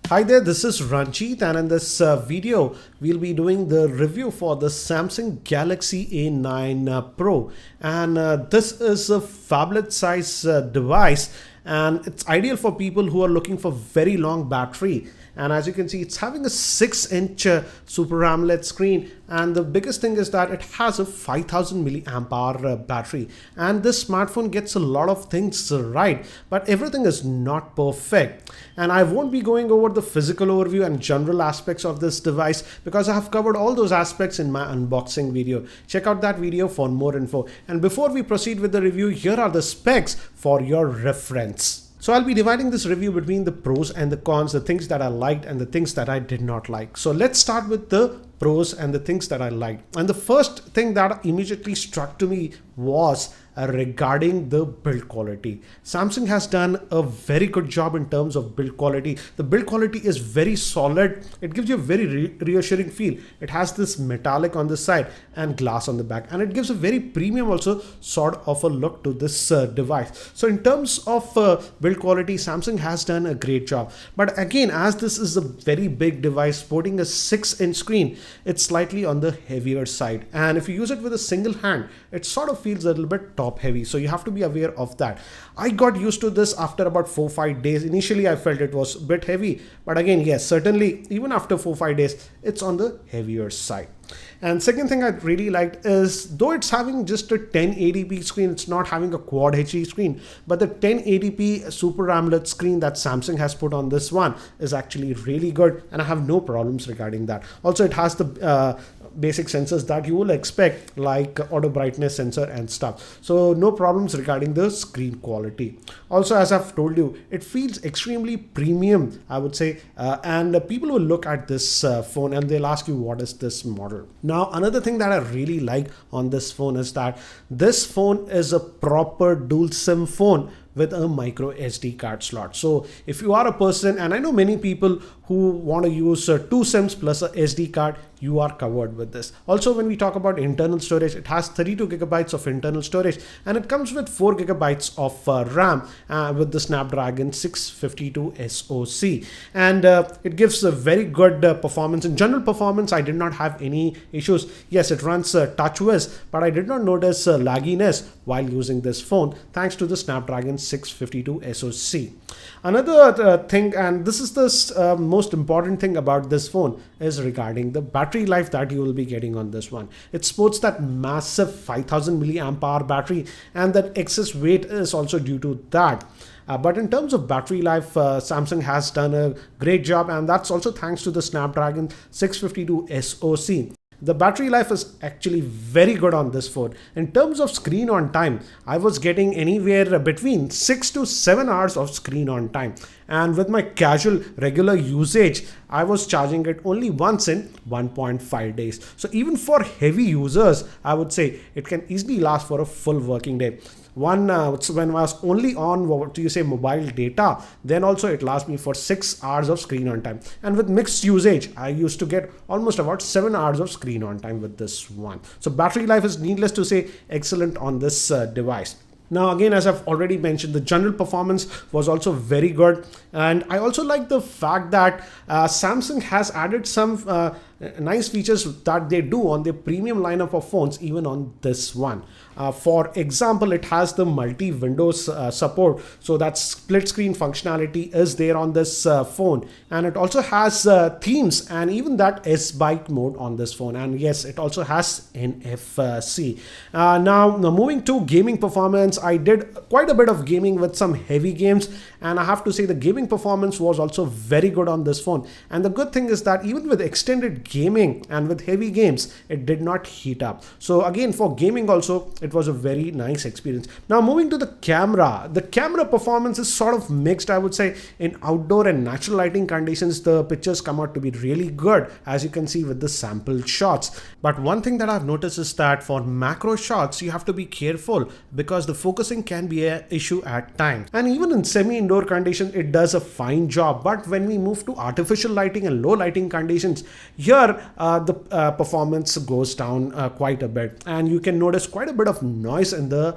Hi there, this is Ranjit, and in this video we'll be doing the review for the Samsung Galaxy A9 Pro, and this is a phablet size device, and it's ideal for people who are looking for very long battery. And as you can see, it's having a 6-inch Super AMOLED screen, and the biggest thing is that it has a 5000 milliamp hour battery, and this smartphone gets a lot of things right, but everything is not perfect. And I won't be going over the physical overview and general aspects of this device because I have covered all those aspects in my unboxing video. Check out that video for more info. And before we proceed with the review, here are the specs for your reference. So I'll be dividing this review between the pros and the cons, the things that I liked and the things that I did not like. So let's start with the pros and the things that I liked. And the first thing that immediately struck to me was regarding the build quality. Samsung has done a very good job in terms of build quality. The build quality is very solid. It gives you a very reassuring feel. It has this metallic on the side and glass on the back, and it gives a very premium also sort of a look to this device. So in terms of build quality, Samsung has done a great job. But again, as this is a very big device sporting a 6-inch screen, it's slightly on the heavier side, and if you use it with a single hand, it sort of feels a little bit top heavy, so you have to be aware of that. I got used to this after about 4-5 days. Initially I felt it was a bit heavy, but again, yes, certainly even after 4-5 days it's on the heavier side. And second thing I really liked is, though it's having just a 1080p screen, it's not having a quad HD screen, but the 1080p Super AMOLED screen that Samsung has put on this one is actually really good, and I have no problems regarding that. Also, it has the basic sensors that you will expect, like auto brightness sensor and stuff, so no problems regarding the screen quality. Also, as I've told you, it feels extremely premium, I would say, and people will look at this phone and they'll ask you, what is this model? Now, another thing that I really like on this phone is that this phone is a proper dual SIM phone with a micro SD card slot. So if you are a person, and I know many people who want to use 2 SIMs plus a SD card, you are covered with this. Also, when we talk about internal storage, it has 32 gigabytes of internal storage, and it comes with 4 gigabytes of RAM with the Snapdragon 652 SoC, and it gives a very good performance. In general performance, I did not have any issues. Yes, it runs TouchWiz, but I did not notice lagginess while using this phone thanks to the Snapdragon 652 SoC. Another thing, and this is the most important thing about this phone, is regarding the battery life that you will be getting on this one. It sports that massive 5000 milliamp hour battery, and that excess weight is also due to that. But in terms of battery life, Samsung has done a great job, and that's also thanks to the Snapdragon 652 SoC. The battery life is actually very good on this phone. In terms of screen on time, I was getting anywhere between 6 to 7 hours of screen on time. And with my casual regular usage, I was charging it only once in 1.5 days. So even for heavy users, I would say it can easily last for a full working day. When I was only on, what do you say, mobile data, then also it lasts me for 6 hours of screen on time. And with mixed usage, I used to get almost about 7 hours of screen on time with this one. So battery life is, needless to say, excellent on this device. Now, again, as I've already mentioned, the general performance was also very good. And I also like the fact that Samsung has added some nice features that they do on their premium lineup of phones, even on this one. For example, it has the multi-windows support, so that split screen functionality is there on this phone, and it also has themes and even that S-Bike mode on this phone, and yes, it also has NFC. Now moving to gaming performance, I did quite a bit of gaming with some heavy games, and I have to say the gaming performance was also very good on this phone. And the good thing is that even with extended gaming and with heavy games, it did not heat up. So again, for gaming also, it was a very nice experience. Now moving to the camera performance is sort of mixed, I would say. In outdoor and natural lighting conditions, the pictures come out to be really good, as you can see with the sample shots. But one thing that I've noticed is that for macro shots, you have to be careful because the focusing can be an issue at times. And even in semi-indoor conditions, it does a fine job. But when we move to artificial lighting and low lighting conditions, here here the performance goes down quite a bit, and you can notice quite a bit of noise in the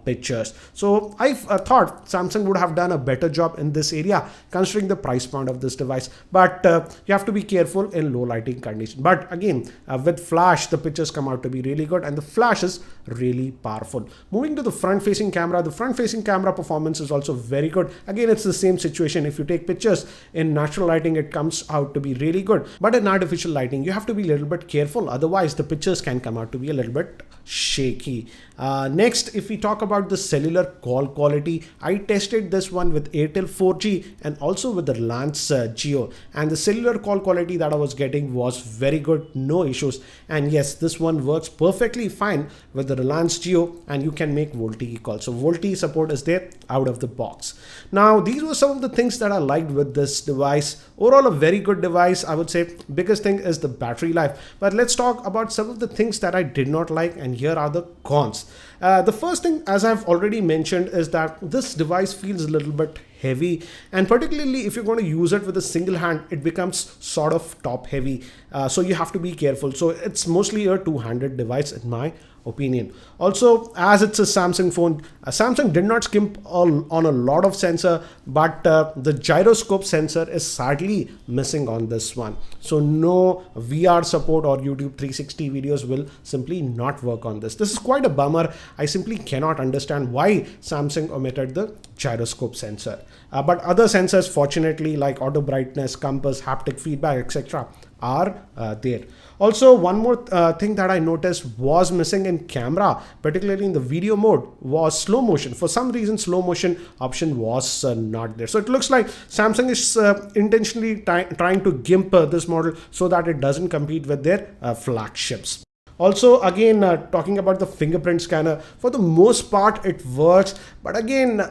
pictures. So I thought Samsung would have done a better job in this area considering the price point of this device, but you have to be careful in low lighting conditions. But again, with flash the pictures come out to be really good, and the flash is really powerful. Moving to the front facing camera, the front facing camera performance is also very good. Again, it's the same situation. If you take pictures in natural lighting, it comes out to be really good, but in artificial lighting you have to be a little bit careful, otherwise the pictures can come out to be a little bit shaky. Next, if we talk about the cellular call quality, I tested this one with Airtel 4G and also with the Reliance Jio, and the cellular call quality that I was getting was very good, no issues. And yes, this one works perfectly fine with the Reliance Jio, and you can make VoLTE calls. So VoLTE support is there out of the box. Now, these were some of the things that I liked with this device. Overall, a very good device, I would say. Biggest thing is the battery life, but let's talk about some of the things that I did not like, and here are the cons. The first thing, as I've already mentioned, is that this device feels a little bit heavy, and particularly if you're going to use it with a single hand, it becomes sort of top heavy. So you have to be careful. So it's mostly a two-handed device in my opinion. Also, as it's a Samsung phone, Samsung did not skimp on a lot of sensor, but the gyroscope sensor is sadly missing on this one. So no VR support or YouTube 360 videos will simply not work on this. This is quite a bummer. I simply cannot understand why Samsung omitted the gyroscope sensor. But other sensors, fortunately, like auto brightness, compass, haptic feedback, etc., are there. Also, one more thing that I noticed was missing in camera, particularly in the video mode, was slow motion. For some reason, slow motion option was not there. So it looks like Samsung is intentionally trying to gimp this model so that it doesn't compete with their flagships. Also, again, talking about the fingerprint scanner, for the most part it works, but again,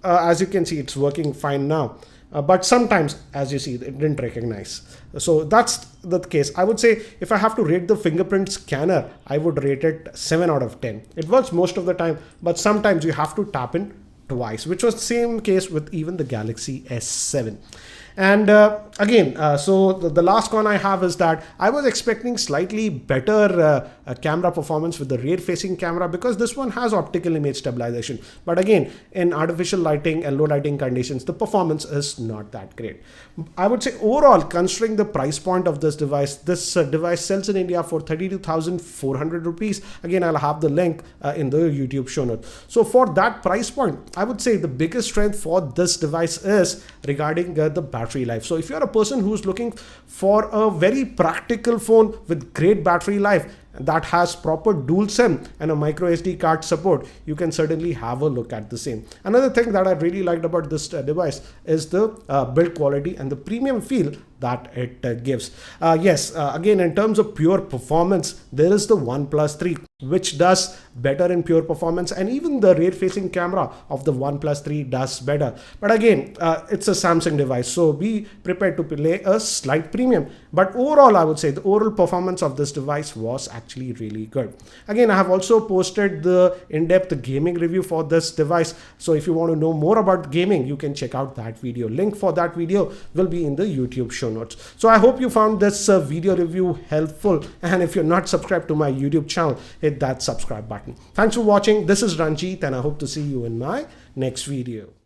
as you can see, it's working fine now. But sometimes, as you see, it didn't recognize. So that's the case. I would say if I have to rate the fingerprint scanner, I would rate it 7 out of 10. It works most of the time, but sometimes you have to tap in twice, which was the same case with even the Galaxy S7. And again, so the last con I have is that I was expecting slightly better camera performance with the rear facing camera, because this one has optical image stabilization. But again, in artificial lighting and low lighting conditions, the performance is not that great. I would say overall, considering the price point of this device sells in India for 32,400 rupees. Again, I'll have the link in the YouTube show notes. So for that price point, I would say the biggest strength for this device is regarding the battery life. So if you're a person who's looking for a very practical phone with great battery life that has proper dual SIM and a micro SD card support, you can certainly have a look at the same. Another thing that I really liked about this device is the build quality and the premium feel that it gives. Yes, again, in terms of pure performance, there is the OnePlus 3, which does better in pure performance, and even the rear facing camera of the OnePlus 3 does better. But again, it's a Samsung device, so be prepared to pay a slight premium. But overall, I would say the overall performance of this device was actually really good. Again, I have also posted the in-depth gaming review for this device, so if you want to know more about gaming, you can check out that video. Link for that video will be in the YouTube show notes. So I hope you found this video review helpful, and if you're not subscribed to my YouTube channel, hit that subscribe button. Thanks for watching. This is Ranjit, and I hope to see you in my next video.